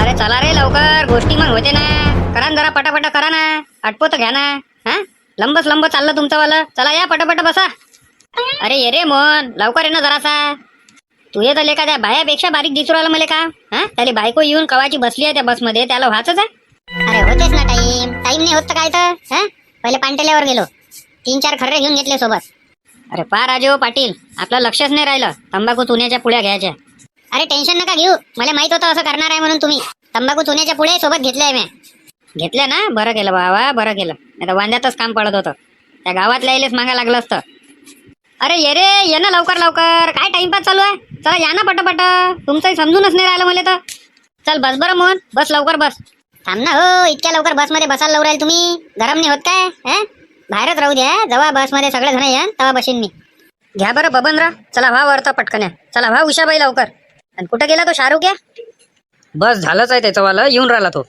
अरे चला रे लवकर, गोष्टी मग होते ना. करा ना जरा पटापट करा ना, आटपोत घ्या ना. हा लंबच लंब चाललं तुमचं वालं. चला या पटापट बसा. अरे ये रे मोहन, लवकर ये ना जरासा. तू ये तर लेका त्या बायापेक्षा बारीक दिसू राहिला मला का. हा त्याला बायको येऊन कवाची बसली आहे त्या बसमध्ये, त्याला व्हायचंच आहे. अरे होतेच ना टाइम नाही होत तर काय तर. हा पहिले पांटेल्यावर गेलो, 3-4 खर्रे घेऊन घेतले सोबत. अरे पा राजू पाटील, आपलं लक्षच नाही राहिलं. तंबाखू चुन्याच्या पुड्या घ्यायच्या. अरे टेन्शन नका घेऊ, मला माहित होतं असं करणार आहे म्हणून तुम्ही. तंबाखू चुन्याच्या पुढे सोबत घेतल्या मी. घेतल्या ना, बरं केलं बाबा, बरं केलं. नाही तर वांद्यातच काम पडत होतं. त्या गावातल्या यायलेच मागा लागलं असतं. अरे ये रे ये ना लवकर लवकर, काय टाइमपास चालू आहे. चला या ना पटापट, तुमचंही समजूनच नाही राहिलं मला तर. चल बस बरं मोहन, बस लवकर बस. थांब ना हो, इतक्या लवकर बसमध्ये बसायला लावू राहिले तुम्ही. गरम नाही होत काय. बाहेरच राहू द्या, जेव्हा बसमध्ये सगळे जण येईन तेव्हा बसीन मी. घ्या बरं बबनराव, चला व्हा वरतं पटकन. चला व्हा उषाबाई लवकर. आणि कुठं गेला तो शाहरुख या. बस झालंच आहे त्याचं येऊन राहिला तो.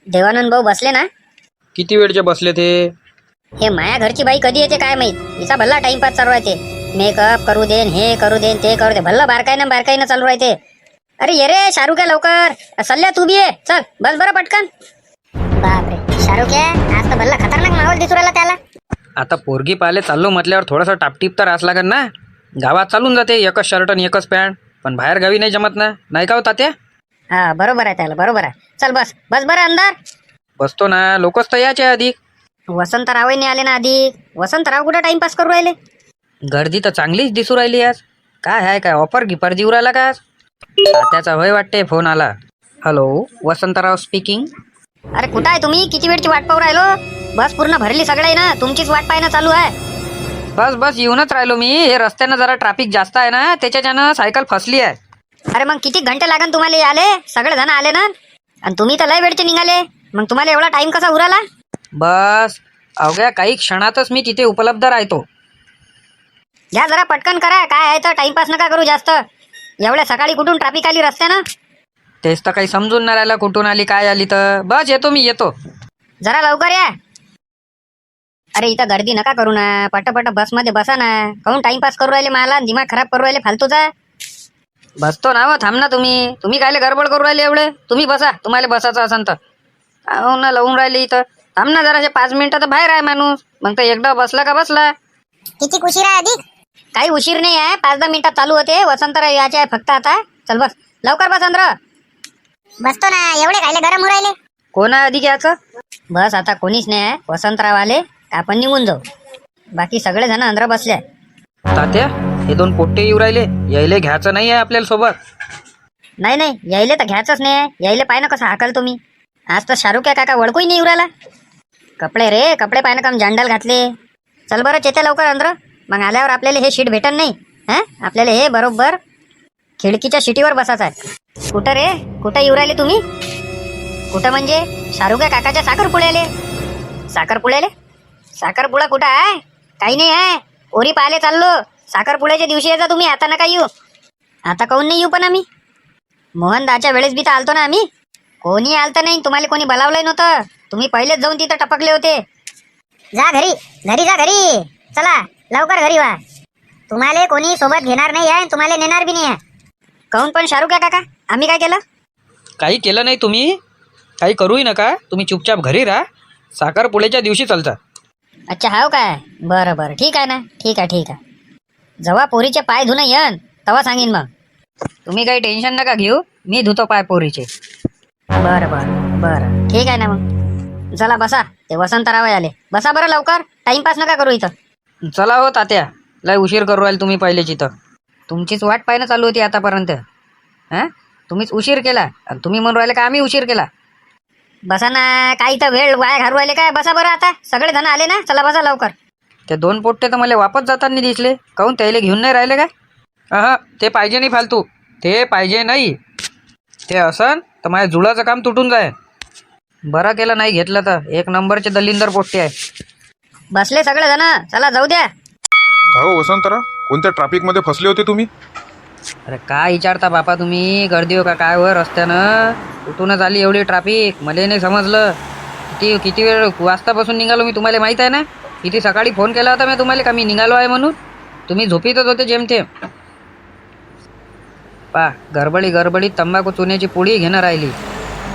देवानंद भाऊ बसले ना. किती वेळचे बसले ते. हे माया घरची बाई कधी येते काय माहित. हिचा भल्ला टाइमपास चालू राहते. मेकअप करू देन, हे करू देन, ते करू दे. भल्ला बारकाईनं चालू राहते. अरे ये रे शाहरुख या लवकर. सल्ल्या तू बी ये, चल बस बरं पटकन. बापरे शाहरुख आहे, आज तर भल्ला खतरनाक माहोल दिसू राहिला त्याला. आता पोरगी पाहिले चाललो म्हटल्यावर थोडासा टापटीप तर असला लागेल ना. गावात चालून जाते एकच शर्ट आणि एकच पॅन्ट, पण बाहेर गावी नाही जमत ना, नाही का हो तात्या. हा बरोबर आहे त्याला, बरोबर आहे. चल बस बस बरं अंदर. बसतो ना, लोकच तर यायचे आधी. वसंतरावही नाही आले ना आधी. वसंतराव कुठं टाइमपास करू राहिले. गर्दी तर चांगलीच दिसू राहिली आज. काय आहे काय ऑफर गिफर देऊ राहिला का आज. तात्याचा भय वाटते, फोन आला. Hello Vasantrao speaking. अरे कुठं आहे तुम्ही, किती वेळची वाट पाहू राहिलो. बस पूर्ण भरली सगळं आहे ना, तुमचीच वाट पाहणं चालू आहे. बस बस येऊनच राहिलो मी. हे रस्त्यानं जरा ट्रॅफिक जास्त आहे ना, त्याच्यानं सायकल फसली आहे. अरे मग किती घंटे लागन तुम्हाला आले. सगळे जण आले ना, आणि तुम्ही तर लय वेळचे निघाले. मग तुम्हाला एवढा टाइम कसा उराला. बस अवघ्या काही क्षणातच मी तिथे उपलब्ध राहतो. घ्या जरा पटकन करा, काय आहे तर टाइमपास नका करू जास्त. एवढ्या सकाळी कुठून ट्रॅफिक आली रस्त्यानं. तेच तर काही समजून नाही राहिलं कुठून आली काय आली तर. बस येतो मी येतो. जरा लवकर या. अरे इथं गर्दी नका करू ना, पटापट बसमध्ये बसा ना. काहून टाइमपास करू राहिले, मला दिमाग खराब करू राहिले फालतूचा. बसतो ना हो, थांब ना तुम्ही कायले गडबड करू राहिले एवढे. तुम्ही बसा, तुम्हाला बसायचं असेल तर. हो ना लावून राहिले इथं. थांब ना जराशे 5 मिनिटं तर बाहेर आहे माणूस. मग तर एकदा बसला का बसला. किती उशीर आहे अधिक. काही उशीर नाही आहे, 5-10 मिनिटात चालू होते. वसंतराव यायचे आहे फक्त आता. चल बस लवकर बस अंद्र. बसतो ना, एवढे खायला गरम हो राहिले. कोण आहे अधिक याचं. बस आता कोणीच नाही आहे. वसंतराव आले आपण निघून जाऊ. बाकी सगळे जण अंदर बसले आहे. तात्या हे 2 पोट्टे येऊ राहिले, यायले घ्यायचं नाही आहे आपल्याला सोबत. नाही यायले तर घ्यायचंच नाही आहे. यायले पाय ना कसं हाकल तुम्ही. आज तर शाहरुख या काका वळकूही नाही उराला. कपडे रे कपडे पाय ना कम जंडल घातले. चल बरं चेते लवकर अंदर. मग आल्यावर आपल्याला हे शीट भेटन नाही. हा आपल्याला हे बरोबर खिडकीच्या शिटीवर बसायचं आहे. कुठं रे कुठं येऊ राहिले तुम्ही. कुठं म्हणजे शाहरुख या काकाच्या साखरपुड्याले. साखरपुडा कुठं आहे. काही नाही आहे, ओरी पाहिले चाललो. साखरपुड्याच्या दिवशी यायचा तुम्ही, आता नका येऊ. आता काहून नाही येऊ पण आम्ही. मोहनदाच्या वेळेस बी तर आलतो ना आम्ही. कोणी आलतं नाही, तुम्हाला कोणी बोलावलंय नव्हतं. तुम्ही पहिलेच जाऊन तिथं टपकले होते. जा घरी जा घरी. चला लवकर घरी व्हा. तुम्हाला कोणी सोबत घेणार नाही आहे, तुम्हाला नेणार बी नाही आहे. काहून पण शाहरुख या काका, आम्ही काय केलं. काही केलं नाही तुम्ही, काही करूही नका. तुम्ही चुपचाप घरी राहा. साखरपुड्याच्या दिवशी चालता. अच्छा हाव काय. बरं ठीक आहे ना, ठीक आहे. जेव्हा पोरीचे पाय धुणं येन तेव्हा सांगेन मग. तुम्ही काही टेन्शन नका घेऊ, मी धुतो पाय पोरीचे. बरं ठीक आहे ना मग. चला बसा, ते वसंतराव आले. बसा बरं लवकर, टाइमपास नका करू इथं. चला हो तात्या, लय उशीर करू राहिले तुम्ही पहिलेच इथं. तुमचीच वाट पाहणं चालू होती आतापर्यंत. हां तुम्हीच उशीर केला आणि तुम्ही म्हणून राहिले का आम्ही उशीर केला. बसा ना, काही तर वेळ वाया घालू राहिले काय. बसा बरं आता, सगळे जण आले ना, चला बसा लवकर. ते 2 पोट्टे तर मला वापस जाताना दिसले. काहून त्याला घेऊन नाही राहिले काय. ते पाहिजे नाही फालतू, ते पाहिजे नाही. ते असन तर माझ्या जुळाचं काम तुटून जाय. बरं केलं नाही घेतलं तर. 1 नंबरचे दलिंदर पोट्टे आहे. बसले सगळे जण, चला जाऊ द्या. हो वसंतराव, कोणत्या ट्रॅफिक मध्ये फसले होते तुम्ही. अरे काय विचारता बापा तुम्ही. गर्दी हो का काय वर रस्त्यानं. कुठूनच आली एवढी ट्रॅफिक, मला नाही समजलं. किती वेळ वाजतापासून निघालो मी, तुम्हाला माहित आहे ना. किती सकाळी फोन केला होता मी तुम्हाला का मी निघालो आहे म्हणून. तुम्ही झोपीतच होते जेमतेम. गडबडीत तंबाखू चुन्याची पुडी घेणं राहिली.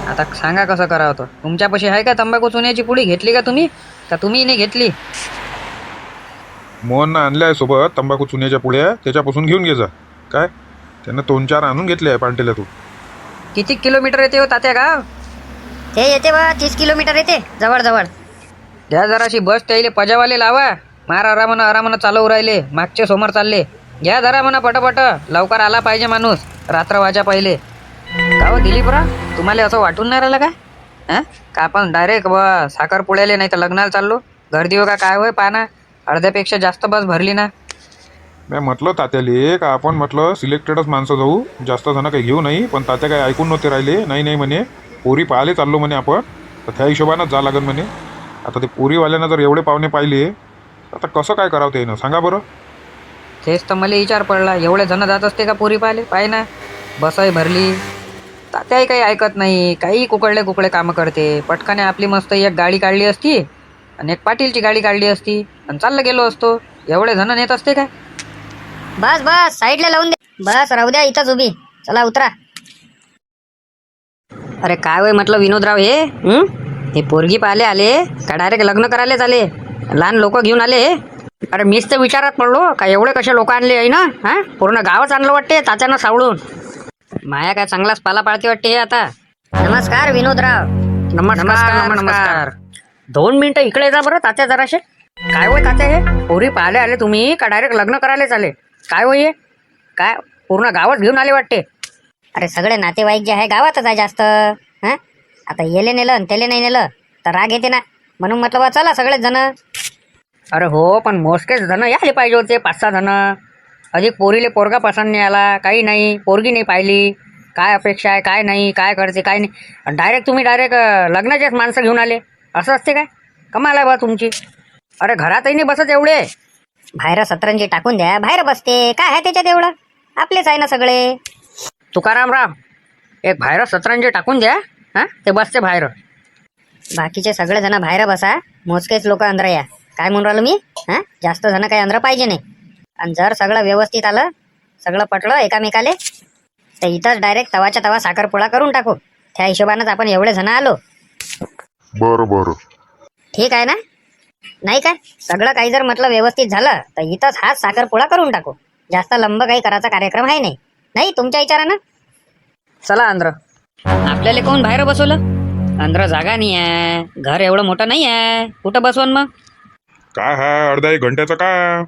आता सांगा कसं करावं तो. तुमच्यापाशी आहे का तंबाखू चुन्याची पुडी? घेतली का तुम्ही? का तुम्ही नाही घेतली? मोहननं आणल्या आहे सोबत तंबाखू चुन्याच्या पुड्या, त्याच्यापासून घेऊन घे जा. काय त्यानं 2-4 आणून घेतले आहे पार्टीला तू. किती किलोमीटर येते हो तात्या गाव? ते येते बा 30 किलोमीटर येते जवळ जवळ. द्या जराशी बस त्याले पजावाले लावा. मार आरामानं आरामानं चालवू राहिले, मागचे समोर चालले. घ्या जरा म्हणा पटपट, लवकर आला पाहिजे माणूस रात्र वाजा पहिले. का हो दिलीपरा, तुम्हाला असं वाटून नाही राहिलं का का आपण डायरेक्ट साखरपुड्याले नाही तर लग्नाला चाललो? गर्दी हो का काय होय पाना, अर्ध्यापेक्षा जास्त बस भरली ना. मी म्हटलं तात्याले का आपण म्हटलं सिलेक्टेडच माणसं जाऊ, जास्त जण काही घेऊ नाही. पण तात्या काही ऐकून नव्हते राहिले. नाही म्हणे पोरी पाहायला चाललो म्हणे आपण, तर त्या हिशोबानंच जा लागन म्हणे. आता ते पोरीवाल्यांना जर एवढे पाहुणे पाहिले आता कसं काय करावं ते ना सांगा बरं. तेच तर मला विचार पडला, एवढे जण जात असते का पोरी पाहिले? पाय ना बसही भरली. तात्याही काही ऐकत नाही, काही कुकडले कामं करते. पटकाने आपली मस्त एक गाडी काढली असती आणि एक पाटीलची गाडी काढली असती आणि चाललं गेलो असतो. एवढे जण नेत असते काय? बस बस साईडला लावून दे, बस राहू द्या इथंच उभी. चला उतरा. अरे काय होय म्हटलं विनोदराव, हे पोरगी पाहिले आले का डायरेक्ट लग्न करायलाच आले? लहान लोक घेऊन आले? अरे मीच तर विचारात पडलो का एवढे कसे लोक आणले आहे ना. पूर्ण गावच आणलं वाटते तात्यानं सावळून. माया काय चांगलाच पाला पाळते वाटते हे आता. नमस्कार विनोदराव. नमस्कार. 2 मिनिटं इकडे जा बरं तात्या जराशे. काय होय तात्या, हे पोरी पाहिले आले तुम्ही का डायरेक्ट लग्न करायलाच आले? काय होय हे? काय पूर्ण गावच घेऊन आले वाटते? अरे सगळे नातेवाईक जे आहे गावातच आहे जास्त. आता येले नेलं आणि त्याले नाही नेलं तर राग येते ना, म्हणून म्हटलं बा चला सगळेच जण. अरे हो, पण मोजकेच जण यायला पाहिजे होते, 5-6 जण. अधिक पोरीले पोरगा पसंत नाही आला, काही नाही, पोरगी नाही पाहिली, काय अपेक्षा आहे काय नाही, काय करते काय नाही, डायरेक्ट तुम्ही लग्नाचेच माणसं घेऊन आले. असं असते काय? कमाल आहे बा तुमची. अरे घरातही नाही बसत एवढे. बाहेर सतरंजी टाकून द्या, बाहेर बसते. काय आहे त्याच्यात एवढं? आपलेच आहे ना सगळे. तुकारामराव, एक बाहेर सतरंजी टाकून द्या, ते बसते बाहेर. बाकीचे सगळे जण बाहेर बसा, मोजकेच लोक अंदर या. काय म्हणून राहिलो मी? जास्त जण काही अंदर पाहिजे नाही. आणि जर सगळं व्यवस्थित आलं, सगळं पटलं एकामेकाले, तर इथंच डायरेक्ट तवाच्या तवा साखरपुडा करून टाकू. त्या हिशोबानंच आपण एवढे जण आलो. बरं ठीक आहे ना? नाही काय सगळं काही जर म्हटलं व्यवस्थित झालं तर इथंच हाच साखरपुडा करून टाकू. जास्त लंब काही करायचा कार्यक्रम आहे नाही. नाही तुमच्या विचारानं? चला अंद्र. आपल्याला कोण बाहेर बसवलं? अंद्र जागा नाही आहे, घर एवढं मोठं नाही आहे, कुठं बसवून मग? काय हा अर्धा 1 घंट्याचं काय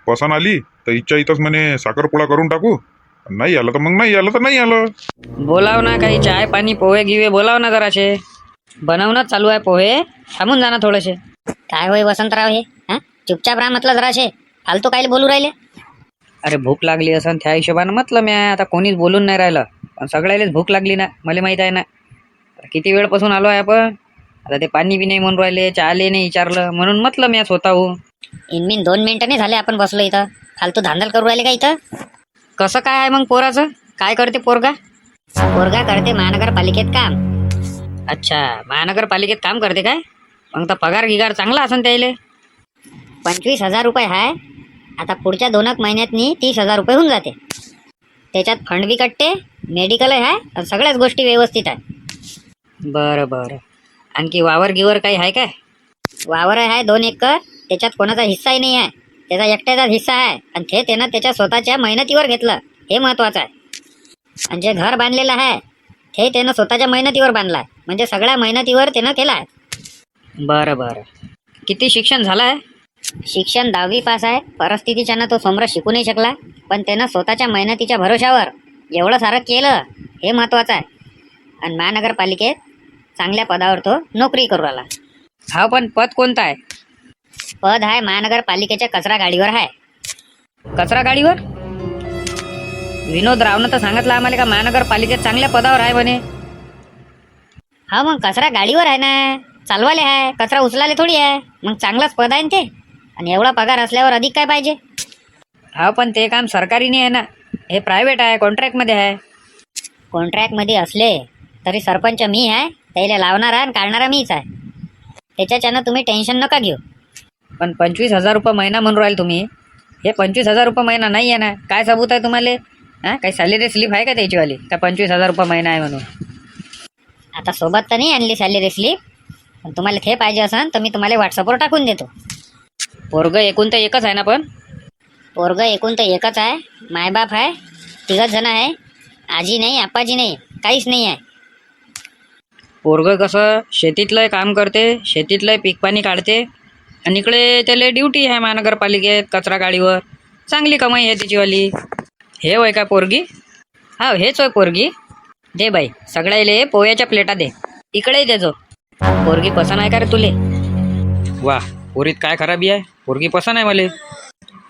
पसंत आली तर इच्छा इथंच म्हणे साखरपुडा करून टाकू. नाही आलं तर मग नाही आलं तर नाही आलं. बोलाव ना काही चाय पाणी पोहे गिवे बोलाव ना जराशे. बनवणंच चालू आहे पोहे, थांबून जा ना थोडेसे. काय होय वसंतराव हे? चुपचाप राहा म्हटलं जराशे. फालतू काय बोलू राहिले? अरे भूक लागली असं त्या हिशोबानं म्हटलं म्या. आता कोणीच बोलून नाही राहिलं, पण सगळ्यालाच भूक लागली ना, मला माहित आहे ना. किती वेळपासून आलो आहे आपण. आता ते पाणी बी नाही म्हणून राहिले, चहाले नाही विचारलं, म्हणून म्हटलं म्या स्वतःहून. इनमीन 2 मिनिटं नाही झाले आपण बसलो इथं. फालतू धांदल करू राहिले का इथं? कसं काय आहे मग पोराचं? काय करते पोरगा? पोरगा करते महानगरपालिकेत काम. अच्छा, महानगरपालिकेत काम करते काय? मग तर पगार गिगार चांगला असन त्याले. 25,000 रुपये आहे. आता पुढच्या 2 महिन्यातनी 30,000 रुपये होऊन जाते. त्याच्यात फंड बी कटते, मेडिकल आहे आणि सगळ्याच गोष्टी व्यवस्थित आहे. बरं. आणखी वावर गिवर काही आहे काय? वावर आहे 2 एकर. त्याच्यात कोणाचा हिस्साही नाही आहे. त्याचा एकट्याचाच हिस्सा आहे आणि ते त्यानं त्याच्या स्वतःच्या मेहनतीवर घेतलं, हे महत्वाचं आहे. आणि जे घर बांधलेलं आहे ते त्यानं स्वतःच्या मेहनतीवर बांधलं आहे, म्हणजे सगळ्या मेहनतीवर त्यानं केलं आहे. बरं. किती शिक्षण झालं आहे? शिक्षण 10वी पास आहे. परिस्थितीच्यानं तो समोर शिकू नाही शकला, पण त्यानं स्वतःच्या मेहनतीच्या भरोशावर एवढं सारं केलं, हे महत्वाचं आहे. आणि महानगरपालिकेत चांगल्या पदावर तो नोकरी करू राहिला. हा, पण पद कोणतं आहे? पद आहे महानगरपालिकेच्या कचरा गाडीवर आहे. कचरा गाडीवर? विनोदरावनं तर सांगितलं आम्हाला का महानगरपालिकेत चांगल्या पदावर आहे म्हणे. हा मग कचरा गाडीवर आहे ना, चालवाले आहे, कचरा उचलाले थोडी आहे. मग चांगलाच पद आहे ना ते. आणि एवढा पगार असल्यावर अधिक काय पाहिजे? हा, पण ते काम सरकारी नाही आहे ना, हे प्रायव्हेट आहे, कॉन्ट्रॅक्टमध्ये आहे. कॉन्ट्रॅक्टमध्ये असले तरी सरपंच मी आहे, त्याला लावणारा आणि काढणारा मीच आहे. त्याच्याच्यानं तुम्ही टेन्शन नका घेऊ. पण 25,000 रुपये महिना म्हणून राहील तुम्ही. हे 25,000 रुपये महिना नाही आहे ना. काय सबूत आहे तुम्हाला? काही सॅलरी स्लिप आहे का त्याचीवाली का 25,000 रुपये महिना आहे म्हणून? आता सोबत तर नाही आणली सॅलरी स्लिप, पण तुम्हाला ते पाहिजे असेल तर मी तुम्हाला व्हॉट्सअपवर टाकून देतो. पोरग एकूण तर एकच आहे ना पण? पोरग एकूण तर एकच आहे, मायबाप आहे, तिघच जण आहे, आजी नाही आप्पाजी नाही, काहीच नाही आहे. पोरग कसं शेतीतलं काम करते, शेतीतलं पीक पाणी काढते आणि इकडे त्याला ड्युटी आहे महानगरपालिकेत कचरा गाडीवर. चांगली कमाई आहे तिचीवाली. हे होय का पोरगी? हा हेच होय पोरगी. दे बाई सगळ्याले पोह्याच्या प्लेटा दे. इकडेही देजो. पोरगी पसंत आहे का रे तुले? वा, पोरीत काय खराबी आहे? पोरगी पसंत आहे मले.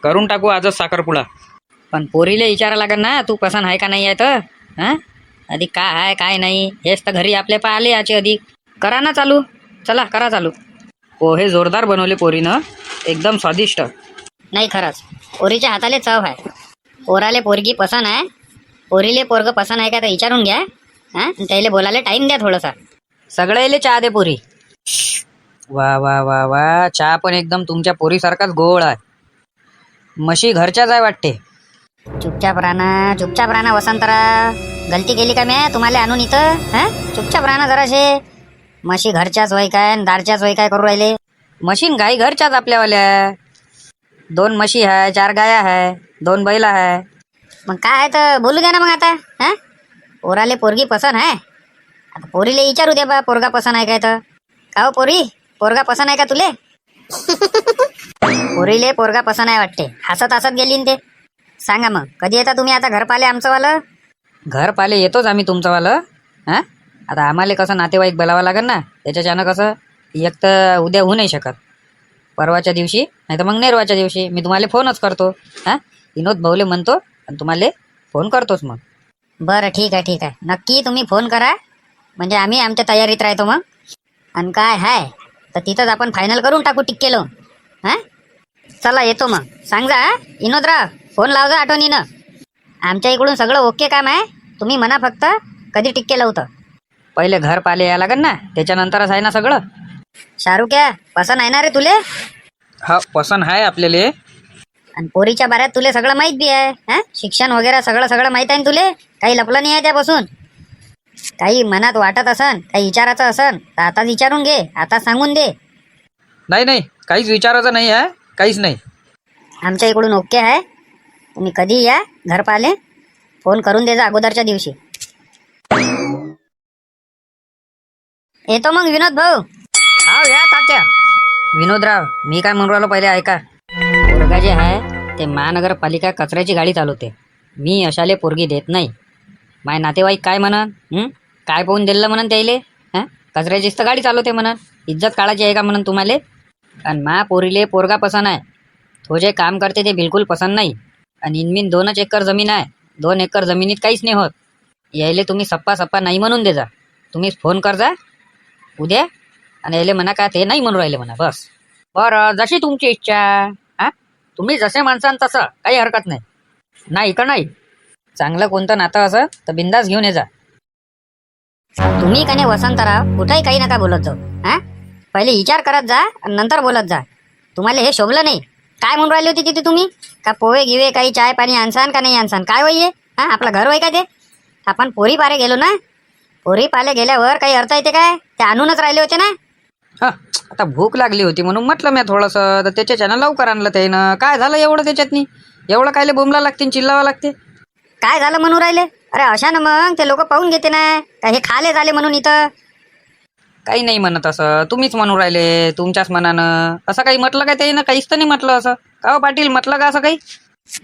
करून टाकू आजच साखरपुडा. पण पोरीले विचारा लागेल ना तू पसंत आहे का नाही आहे तर. हां अधिक काय आहे काय नाही हेच तर घरी आपले पाहिले याचे अधिक. करा ना चालू, चला करा चालू. पोहे जोरदार बनवले पोरीनं, एकदम स्वादिष्ट. नाही खरंच पोरीच्या हाताले चव आहे. पोराले पोरगी पसंत आहे, पोरीले पोरग पसंत आहे का तर विचारून घ्या. हां त्याला बोलायला टाईम द्या थोडासा. सगळ्याले चहा दे पोरी. वा वा वा वा, चहा पण एकदम तुमच्या पोरीसारखाच गोड आहे. म्हशी घरच्याच आहे वाटते. चुपचाप राहणं वसंतराव. गलती केली का मी तुम्हाला आणून इथं? हां चुपचाप राहणं जराशे. म्हशी घरच्याच होय काय आणि दारच्याच होय काय करू राहिले? मशीन गाई घरच्याच आपल्यावाल्या. 2 म्हशी आहे, 4 गाया आहे, 2 बैल आहे. मग काय आहे तर बोलू द्या ना मग आता. हां पोराले पोरगी पसंत आहे, आता पोरीले विचारू दे बा पोरगा पसंत आहे काय तर. का हो पोरी, पोरगा पसंत आहे का तुले? पोरीले पोरगा पसंत आहे वाटते. हसत हसत गेली न ते. सांगा मग कधी येता तुम्ही आता घर पाले आमचंवालं? घर पाले येतोच आम्ही तुमचंवालं. हां आता आम्हाला कसं नातेवाईक बोलावं लागेल ना, त्याच्याच्यानं कसं एक तर उद्या होऊ नाही शकत. परवाच्या दिवशी नाही तर मग नेरवाच्या दिवशी मी तुम्हाला फोनच करतो. हां विनोद भाऊले म्हणतो आणि तुम्हाला फोन करतोच मग. बरं ठीक आहे नक्की तुम्ही फोन करा, म्हणजे आम्ही आमच्या तयारीत राहतो मग. आणि काय आहे तर तिथंच आपण फायनल करून टाकू टिक्के लावून. हां चला येतो मग. सांग जा विनोदराव, फोन लाव जा आठवणीनं. आमच्या इकडून सगळं ओके काम आहे, तुम्ही म्हणा फक्त कधी टिक्के लावतं. पहिले घर पाले यायला लागेल ना, त्याच्यानंतरच आहे ना सगळं. शाहरुख पसंत आहे ना रे तुले? हा पसंत आहे आपल्याला. आणि पोरीच्या बाऱ्यात तुले सगळं माहीत बी आहे. हां शिक्षण वगैरे सगळं माहीत आहे ना तुले? काही लपलं नाही आहे त्यापासून? काही मनात वाटत असन, काही विचारायचं असन तर आताच विचारून घे, आता सांगून दे. नाही काहीच विचारायचं नाही आहे, काहीच नाही. आमच्या इकडून ओके आहे, तुम्ही कधी या घर पाले. फोन करून दे जा अगोदरच्या दिवशी. येतो मग विनोद भाऊ. हा या तात्या. विनोदराव, मी काय म्हणून राहिलो पहिले ऐका. पोरगा जे आहे ते महानगरपालिका कचऱ्याची गाडी चालवते. मी अशाले पोरगी देत नाही. माय नातेवाईक काय म्हणन? काय पाहून दिलं म्हणन त्याईले? हां कचऱ्याचीच तर गाडी चालवते म्हणन. इज्जत काढायची आहे का म्हणन तुम्हाला? आणि मा पोरीले पोरगा पसंत आहे. तो जे काम करते ते बिलकुल पसंत नाही. आणि इनमीन 2 एकर जमीन आहे. 2 एकर जमिनीत काहीच नाही होत. यायले तुम्ही सप्पा नाही म्हणून दे जा. तुम्हीच फोन कर जा उद्या आणि यायले म्हणा का ते नाही म्हणून राहिले म्हणा बस. बरं जशी तुमची इच्छा. हां तुम्ही जसे माणसान तसं काही हरकत नाही. नाही का नाही? चांगलं कोणतं नातं असं तर बिंदास घेऊन ये जा. तुम्ही का नाही वसंतराव कुठेही काही नका बोलत जाऊ. हां पहिले विचार करत जा आणि नंतर बोलत जा. तुम्हाला हे शोभलं नाही. काय म्हणून राहिले होते तिथे तुम्ही? का पोहे गिवे काही चाय पाणी आणसान का नाही आणसान? काय वय? हां आपलं घर वय का ते? आपण पोरी पारे गेलो ना. पोरी पाले गेल्यावर काही अर्थ येते काय? ते आणूनच राहिले होते ना. हा आता भूक लागली होती म्हणून म्हटलं मी थोडंसं, तर त्याच्यानं लवकर आणलं त्यानं. काय झालं एवढं त्याच्यातनी? एवढं कायले बोंबला लागते चिल्लावं लागते? काय झालं म्हणून राहिले? अरे अशानं मग ते लोक पाहून घेते ना का हे खाले झाले म्हणून इथं. काही नाही म्हणत असं, तुम्हीच म्हणून राहिले तुमच्याच मनानं. असं काही म्हटलं काय त्यानं? काहीच तर नाही म्हटलं असं. का हो पाटील म्हटलं का असं काही?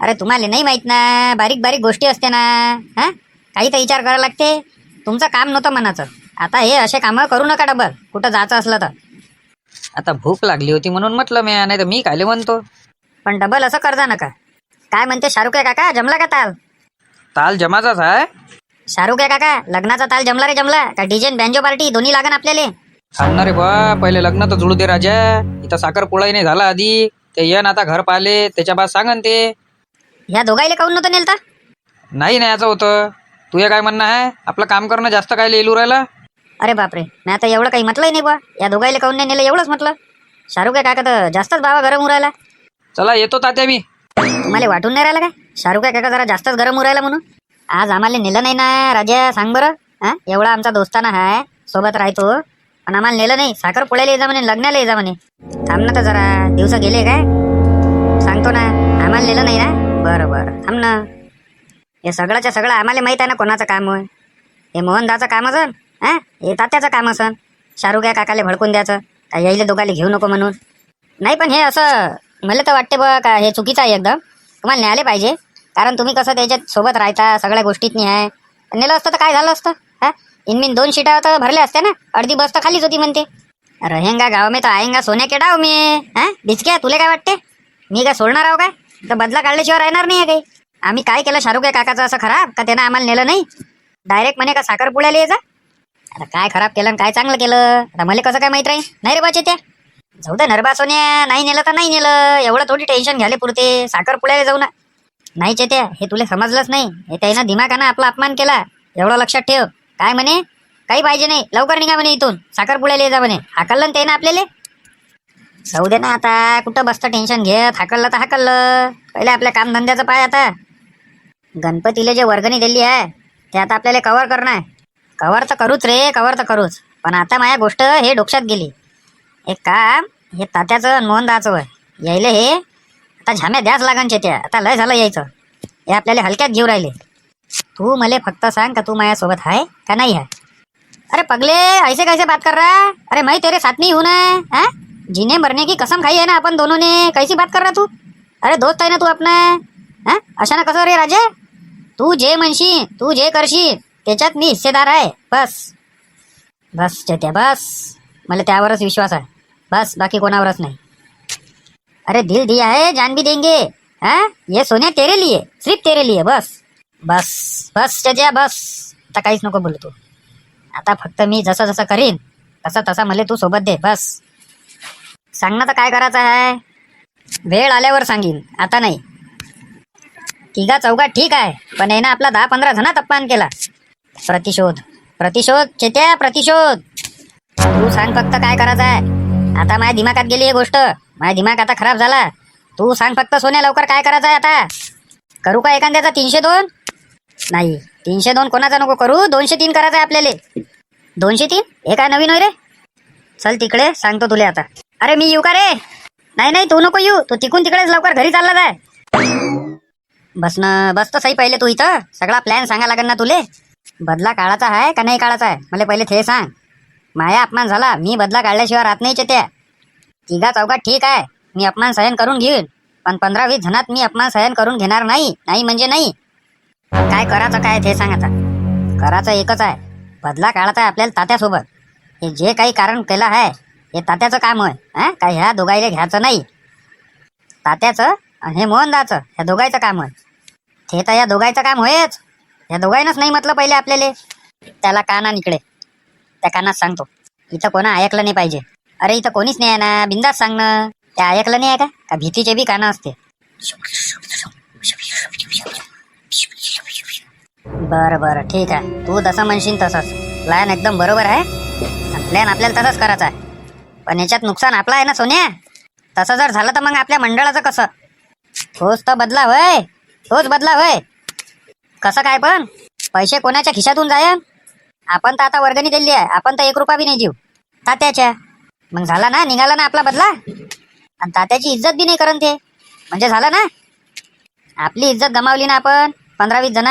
अरे तुम्हाला नाही माहित ना, बारीक गोष्टी असते ना. हां काही तर विचार करायला लागते. तुमचं काम नव्हतं मनाचं. आता हे असे कामं करू नका डबल कुठं जायचं असलं तर. आता भूक लागली होती म्हणून म्हटलं मी, नाही तर मी कायले म्हणतो. पण डबल असं करजा नका. काय म्हणते शाहरुख काका, जमला का ताल? ताल जमाचाच आहे. शाहरुख काका लग्नाचा ताल जमला रे जमला का? डीजे बँजो पार्टी दोन्ही लागन आपल्याला. आणणार रे बा, पहिले लग्न तर जुळू दे राजा. इथं साखरपुडाही नाही झाला आधी. ते येन आता घर पाहिले त्याच्या बाद सांगन ते. ह्या दोघाईले काऊन नव्हतं नेलता? नाही याचं होतं. तुझे काय म्हणणं आहे? आपलं काम करणं जास्त काय येलू राहिला? अरे बापरे, मी आता एवढं काही म्हटलंही नाही बा. या दोघाईले काऊन नाही नेलं एवढंच म्हटलं. शाहरुख काका तर जास्तच बाबा गरम उरायला. चला येतो तात्या मी. तुम्हाला वाटून नाही राहिलं काय शाहरुख काका जरा जास्तच गरम उरायला म्हणून? आज आम्हाला नेलं नाही ना राजा, सांग बरं. हां एवढा आमचा दोस्ताना आहे, सोबत राहतो, पण आम्हाला नेलं नाही. साखर पुड्याला जा म्हणे, लग्नाला ये जा म्हणे. थांब ना तर जरा, दिवस गेले काय सांगतो ना. आम्हाला नेलं नाही ना, बरं बरं थांब ना. हे सगळंच्या सगळं आम्हाला माहित आहे ना कोणाचं काम होय. हे मोहनदाचं काम असन, हा हे तात्याचं काम असन. शाहरुख या काकाले भडकून द्यायचं का यायले दोघाले घेऊ नको म्हणून. नाही पण हे असं मला तर वाटते बघ का हे चुकीचं आहे एकदम. तुम्हाला न्यायला पाहिजे, कारण तुम्ही कसं त्याच्यात सोबत राहता, सगळ्या गोष्टीतनी आहे. नेलं असतं तर काय झालं असतं, हा इनमिन 2 सीटा तर भरल्या असत्या ना, अर्धी बस तर खालीच होती म्हणते. रहेंगा गाव में तो आएंगा सोने के डाव में. हा बिचक्या, तुला काय वाटते मी काय सोडणार आहो काय? तर बदला काढल्याशिवाय राहणार नाही आहे काही. आम्ही काय केलं शाहरुख या काकाचं असं खराब का त्यानं आम्हाला नेलं नाही? डायरेक्ट म्हणे का साखरपुड्याला ये जा. आता काय खराब केलं आणि काय चांगलं केलं आता मला कसं काय माहित राहील? नाही रे बाचे त्या जाऊ दे नरबा सोन्या, नाही नेलं तर नाही नेलं, एवढं थोडी टेन्शन घ्यायला पुरते. साखरपुड्याला जाऊ ना. नाही चेत्या, हे तुला समजलंच नाही. हे त्यानं दिमागानं आपला अपमान केला, एवढं लक्षात ठेव. काय म्हणे काही पाहिजे नाही, लवकर निघा म्हणे इथून, साखरपुड्याला ये जा म्हणे. हाकललं ना त्यानं आपल्याला. जाऊ दे ना आता, कुठं बसतं टेन्शन घेत. हाकललं तर हाकललं, पहिले आपल्या कामधंद्याचं पाय. आता गणपतीला जे वर्गणी दिली आहे ते आता आपल्याला कव्हर करणं आहे. कव्हर तर करूच रे, कव्हर तर करूच. पण आता माझ्या गोष्ट हे डोक्यात गेली. एक काम, हे तात्याचं नोंदाचं वय यायले हे आता झाम्या द्याच लागन त्या. आता लय झालं यायचं, हे आपल्याला हलक्यात घेऊ राहिले. तू मला फक्त सांग का तू माझ्यासोबत आहे का नाही आहे? अरे पगले ऐसे कैसे बात कर रहा? अरे मैं तेरे साथ नहीं हूं ना. हाँ जीने मरने की कसम खाई है ना अपन दोनों ने, कैसी बात कर रहा तू? अरे दोस्त आहे ना तू अपना. हाँ अशा ना कसं रे राजा, तू जे म्हणशी, तू जे करशी त्याच्यात मी हिस्सेदार आहे. बस बस चेत्या बस, मला त्यावरच विश्वास आहे बस, बाकी कोणावरच नाही. अरे दिल दिया है जान भी देंगे. हाँ ये सोने तेरे लिए, सिर्फ तेरे लिए. बस बस बस चेत्या बस, आता काहीच नको बोलू तू. आता फक्त मी जसं जसं करीन तसं तसं मला तू सोबत दे बस. सांग ना तर काय करायचं आहे? वेळ आल्यावर सांगीन, आता नाही. तिघा चौघा ठीक आहे, पण यानं आपला 10-15 जणात अपमान केला. प्रतिशोध प्रतिशोध चेत्या, प्रतिशोध. तू सांग फक्त काय करायचं आहे. आता माझ्या दिमागात गेली ही गोष्ट, माझा दिमाग आता खराब झाला. तू सांग फक्त सोन्या, लवकर काय करायचं आहे आता? करू का एखाद्याचा 302? नाही 302 कोणाचा नको करू, 203 करायचं आहे आपल्याला. 203 हे काय नवीन होय रे? चल तिकडे सांगतो तुला आता. अरे मी येऊ का रे? नाही नाही तू नको येऊ, तू तिकून तिकडेच लवकर घरी चालला जाय. बस ना, बस तर सही पहिले तू इथं. सगळा प्लॅन सांगा लागेल ना तुले. बदला काढायचा आहे का नाही काढायचा आहे मला पहिले ते सांग. माया अपमान झाला, मी बदला काढल्याशिवाय राहत नाही चेत्या. तिघा चौघात ठीक आहे, मी अपमान सहन करून घेईन, पण 15-20 जणात मी अपमान सहन करून घेणार नाही. नाही म्हणजे नाही. काय करायचं काय ते सांग आता. करायचं एकच आहे, बदला काढायचा आहे आपल्याला तात्यासोबत. हे जे काही कारण केलं आहे हे तात्याचं काम आहे. हां काय ह्या दोघाईला घ्यायचं नाही. तात्याचं आणि हे मोहनदाचं ह्या दोघायचं काम आहे. ते तर या दोघायचं काम होयच. या दोघांनाच नाही म्हटलं पहिले आपल्याला. त्याला काना निकडे, त्या कानात सांगतो. इथं कोणा ऐकलं नाही पाहिजे. अरे इथं कोणीच नाही आहे ना, बिंदास सांग ना. त्या ऐकलं नाही आहे का भीतीचे बी कानं असते. बरं बरं ठीक आहे, तू जसं म्हणशील तसंच. प्लॅन एकदम बरोबर आहे, प्लॅन आपल्याला तसंच करायचा आहे. पण याच्यात नुकसान आपलं आहे ना सोन्या. तसं जर झालं तर मग आपल्या मंडळाचं कसं? तोच तर बदला होय, तोच बदला होय. कसं काय पण? पैसे कोणाच्या खिशातून जाय? आपण तर आता वर्गणी दिली आहे, आपण तर 1 रुपया बी नाही देऊ तात्याच्या. मग झाला ना, निघाला ना आपला बदला. आणि तात्याची इज्जत बी नाही करन ते, म्हणजे झालं ना. आपली इज्जत गमावली ना आपण 15-20 जण,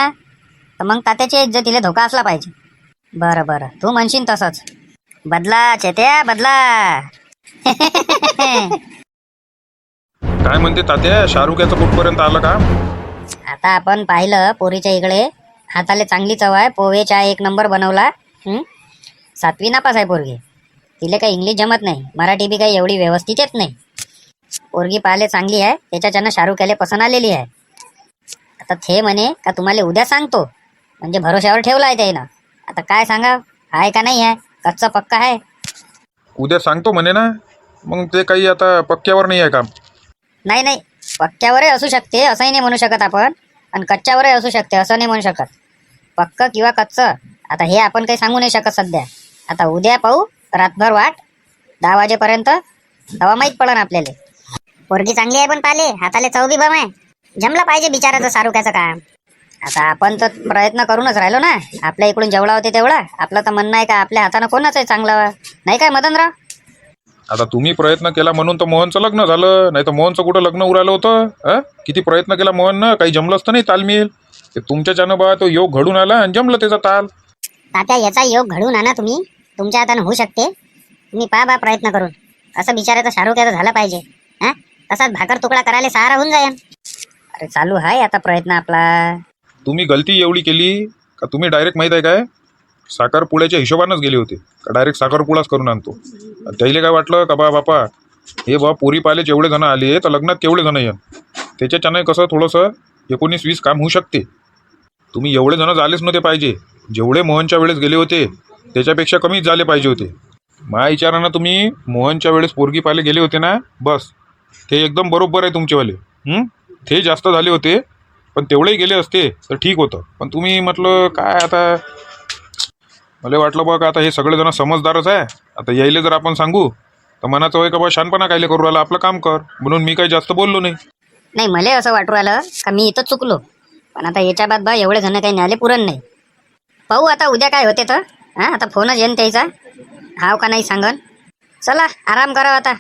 तर मग तात्याच्या इज्जतीला धोका असला पाहिजे. बरं बरं तू म्हणशील तसंच. बदला चेत्या बदला. काय म्हणते तात्या, शाहरुख याचं कुठपर्यंत आलं का? आता आपण पाहिलं पोरीच्या इकडे हाताले चांगली चव आहे. पोहे चहा 1 नंबर बनवला. 7वी नापास आहे पोरगी. तिला काही इंग्लिश जमत नाही, मराठी बी काही एवढी व्यवस्थित येत नाही. पोरगी पाहिले चांगली आहे, त्याच्याच्यानं शाहरुख याला पसंत आलेली आहे. आता ते म्हणे का तुम्हाला उद्या सांगतो, म्हणजे भरोश्यावर ठेवला आहे त्यानं. आता काय सांगा, आहे का नाही आहे, कच्चा पक्का आहे? उद्या सांगतो म्हणे ना, मग ते काही आता पक्क्यावर नाही आहे का? नाही नाही, पक्क्यावरही असू शकते असंही नाही म्हणू शकत आपण, आणि कच्च्यावरही असू शकते असं नाही म्हणू शकत. पक्क किंवा कच्चं आता हे आपण काही सांगू नाही शकत सध्या. आता उद्या पाहू, रातभर वाट, 10 वाजेपर्यंत, तेव्हा माहीत पडन आपल्याला. पोरगी चांगली आहे पण पाले हाताले चव बी बम आहे. जमलं पाहिजे बिचाराचं शाहरुखाचं काम. आता आपण तर प्रयत्न करूनच राहिलो ना. आपल्या इकडून जेवढा होते तेवढा. आपलं तर म्हणणं आहे का आपल्या हातानं कोणाच आहे चांगलं, नाही काय मदनराव? आता तुम्ही प्रयत्न केला म्हणून तर मोहनचं लग्न झालं, नाही तर मोहनचं कुठं लग्न उरालं होतं? किती प्रयत्न केला मोहननं, काही जमलं असतं नाही तालमील. ते तुमच्याच्यानं बा तो योग घडून आला आणि जमलं त्याचा ताल. तात्या याचा योग घडवून आणा तुम्ही, तुमच्या हातानं होऊ शकते. तुम्ही पहा बा प्रयत्न करून. असं बिचाराचं शाहरुख याचं झालं पाहिजे. हा तसाच भाकर तुकडा करायला सहारा होऊन जाईल. अरे चालू आहे आता प्रयत्न आपला. तुम्ही गलती एवढी केली का तुम्ही डायरेक्ट माहीत आहे काय साखरपुड्याच्या हिशोबानंच गेले होते का डायरेक्ट साखरपुडाच करून आणतो? त्याला काय वाटलं का बापा हे बा पोरी पाले जेवढे जण आले तर लग्नात केवढे जण येन, त्याच्याच्यानं कसं थोडंसं 19-20 काम होऊ शकते. तुम्ही एवढे जण झालेच नव्हते पाहिजे. जेवढे मोहनच्या वेळेस गेले होते त्याच्यापेक्षा कमीच झाले पाहिजे होते. माझ्या विचारानं तुम्ही मोहनच्या वेळेस पोरगी पाले गेले होते ना, बस ते एकदम बरोबर आहे तुमचेवाले. ते जास्त झाले होते पण तेवढेही गेले असते तर ठीक होतं. पण तुम्ही म्हटलं काय आता, मला वाटलं बघा आता हे सगळेजण समजदारच आहे. आता यायले जर आपण सांगू तर मनाचं होय का बा शानपणा कायले करू राहिला, आपलं काम कर, म्हणून मी काही जास्त बोललो नाही. नाही मला असं वाटू राहिलं का मी इथं चुकलो. पण आता याच्या बाद बा एवढे जण काही न्याले पुरण नाही. पाहू आता उद्या काय होते तर. आता फोनच येईन त्याचा, हाव का नाही सांगन. चला आराम करा आता.